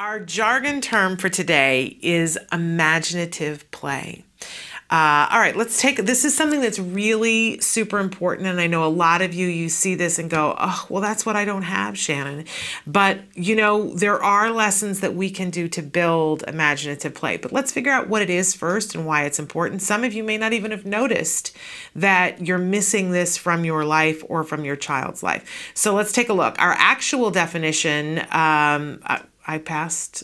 Our jargon term for today is imaginative play. All right, this is something that's really super important. And I know a lot of you see this and go, oh, well, that's what I don't have, Shannon. But, there are lessons that we can do to build imaginative play. But let's figure out what it is first and why it's important. Some of you may not even have noticed that you're missing this from your life or from your child's life. So let's take a look. Our actual definition, I passed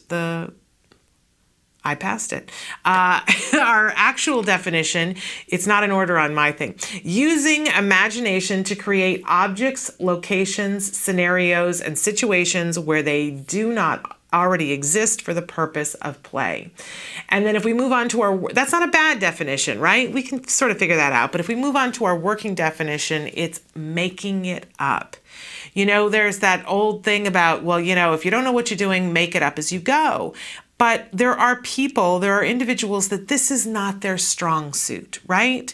it. Our actual definition, it's not in order on my thing. Using imagination to create objects, locations, scenarios, and situations where they do not already exist for the purpose of play. And then if we move on to that's not a bad definition, right? We can sort of figure that out. But if we move on to our working definition, it's making it up. There's that old thing about, well, if you don't know what you're doing, make it up as you go. But there are individuals that this is not their strong suit, right?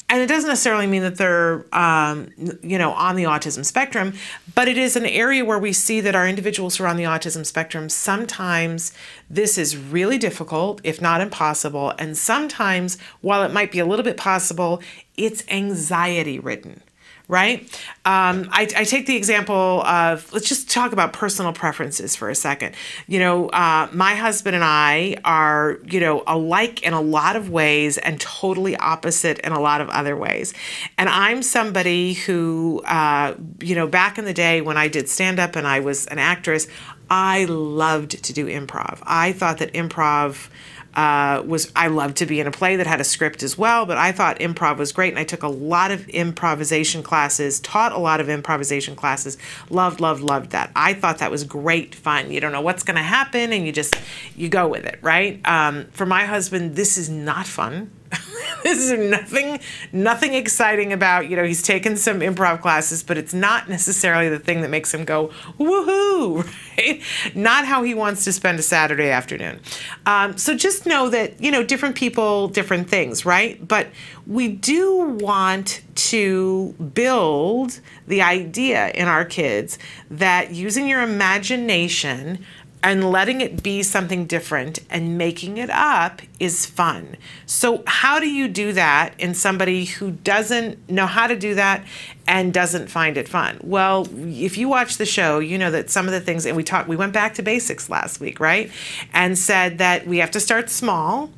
And it doesn't necessarily mean that they're, on the autism spectrum, but it is an area where we see that our individuals who are on the autism spectrum, sometimes this is really difficult, if not impossible. And sometimes, while it might be a little bit possible, it's anxiety-ridden. Right? I take the example of, let's just talk about personal preferences for a second. My husband and I are, alike in a lot of ways and totally opposite in a lot of other ways. And I'm somebody who, back in the day when I did stand-up and I was an actress, I loved to do improv. I thought that improv I loved to be in a play that had a script as well, but I thought improv was great, and I took a lot of improvisation classes, taught a lot of improvisation classes, loved that. I thought that was great fun. You don't know what's going to happen, and you go with it, right? For my husband, this is not fun. This is nothing exciting about, he's taken some improv classes, but it's not necessarily the thing that makes him go, woohoo, right? Not how he wants to spend a Saturday afternoon. So just know that, different people, different things, right? But we do want to build the idea in our kids that using your imagination and letting it be something different and making it up is fun. So how do you do that in somebody who doesn't know how to do that and doesn't find it fun? Well, if you watch the show, you know that some of the things, and we went back to basics last week, right? And said that we have to start small,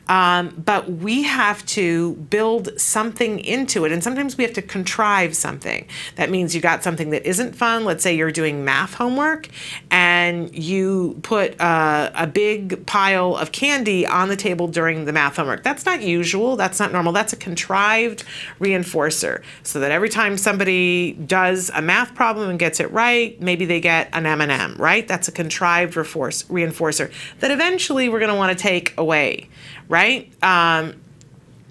but we have to build something into it. And sometimes we have to contrive something. That means you got something that isn't fun. Let's say you're doing math homework and you put a big pile of candy on the table during the math homework. That's not usual. That's not normal. That's a contrived reinforcer. So that every time somebody does a math problem and gets it right, maybe they get an M&M, right? That's a contrived reinforcer that eventually we're going to want to take away, right?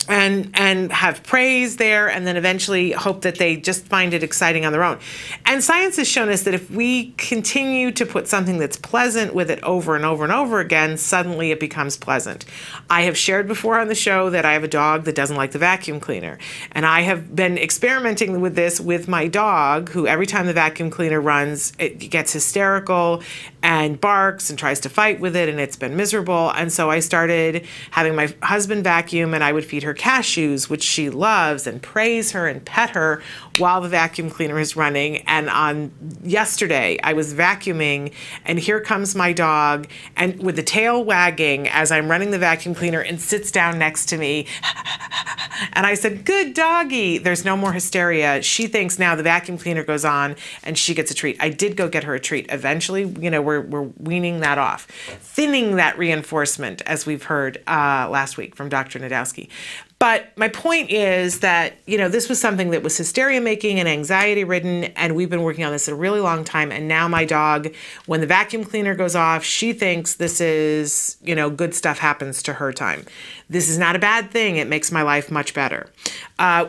And have praise there, and then eventually hope that they just find it exciting on their own. And science has shown us that if we continue to put something that's pleasant with it over and over and over again, suddenly it becomes pleasant. I have shared before on the show that I have a dog that doesn't like the vacuum cleaner. And I have been experimenting with this with my dog, who every time the vacuum cleaner runs, it gets hysterical and barks and tries to fight with it, and it's been miserable. And so I started having my husband vacuum, and I would feed her cashews, which she loves, and praise her and pet her while the vacuum cleaner is running. And on yesterday, I was vacuuming, and here comes my dog, and with the tail wagging as I'm running the vacuum cleaner, and sits down next to me. And I said, good doggy. There's no more hysteria. She thinks now the vacuum cleaner goes on and she gets a treat. I did go get her a treat. Eventually, we're weaning that off, thinning that reinforcement, as we've heard last week from Dr. Nadowski. But my point is that, this was something that was hysteria-making and anxiety-ridden, and we've been working on this a really long time. And now my dog, when the vacuum cleaner goes off, she thinks this is, good stuff happens to her time. This is not a bad thing. It makes my life much better.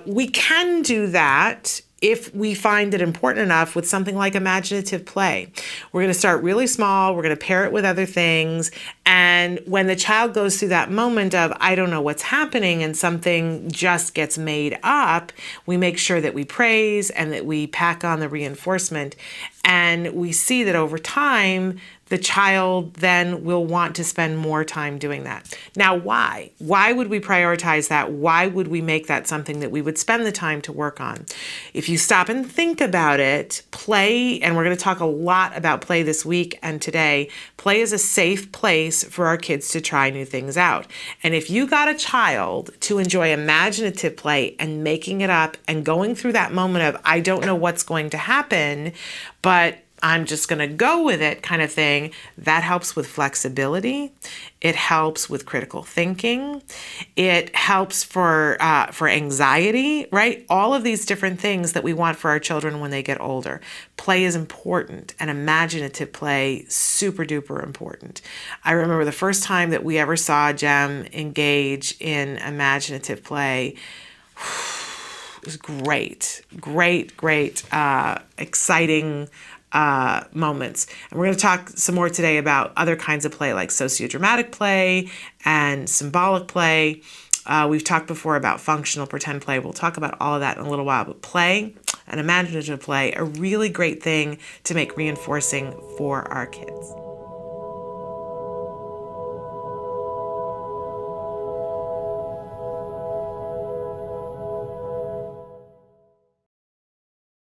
We can do that if we find it important enough with something like imaginative play. We're going to start really small. We're going to pair it with other things. And when the child goes through that moment of, I don't know what's happening, and something just gets made up, we make sure that we praise and that we pack on the reinforcement. And we see that over time, the child then will want to spend more time doing that. Now, why? Why would we prioritize that? Why would we make that something that we would spend the time to work on? If you stop and think about it, play, and we're going to talk a lot about play this week and today, play is a safe place for our kids to try new things out. And if you got a child to enjoy imaginative play and making it up and going through that moment of, I don't know what's going to happen, but I'm just going to go with it kind of thing, that helps with flexibility. It helps with critical thinking. It helps for anxiety, right? All of these different things that we want for our children when they get older. Play is important, and imaginative play, super duper important. I remember the first time that we ever saw Jem engage in imaginative play. It was great, exciting moments. And we're going to talk some more today about other kinds of play like sociodramatic play and symbolic play. We've talked before about functional pretend play. We'll talk about all of that in a little while. But play and imaginative play, a really great thing to make reinforcing for our kids.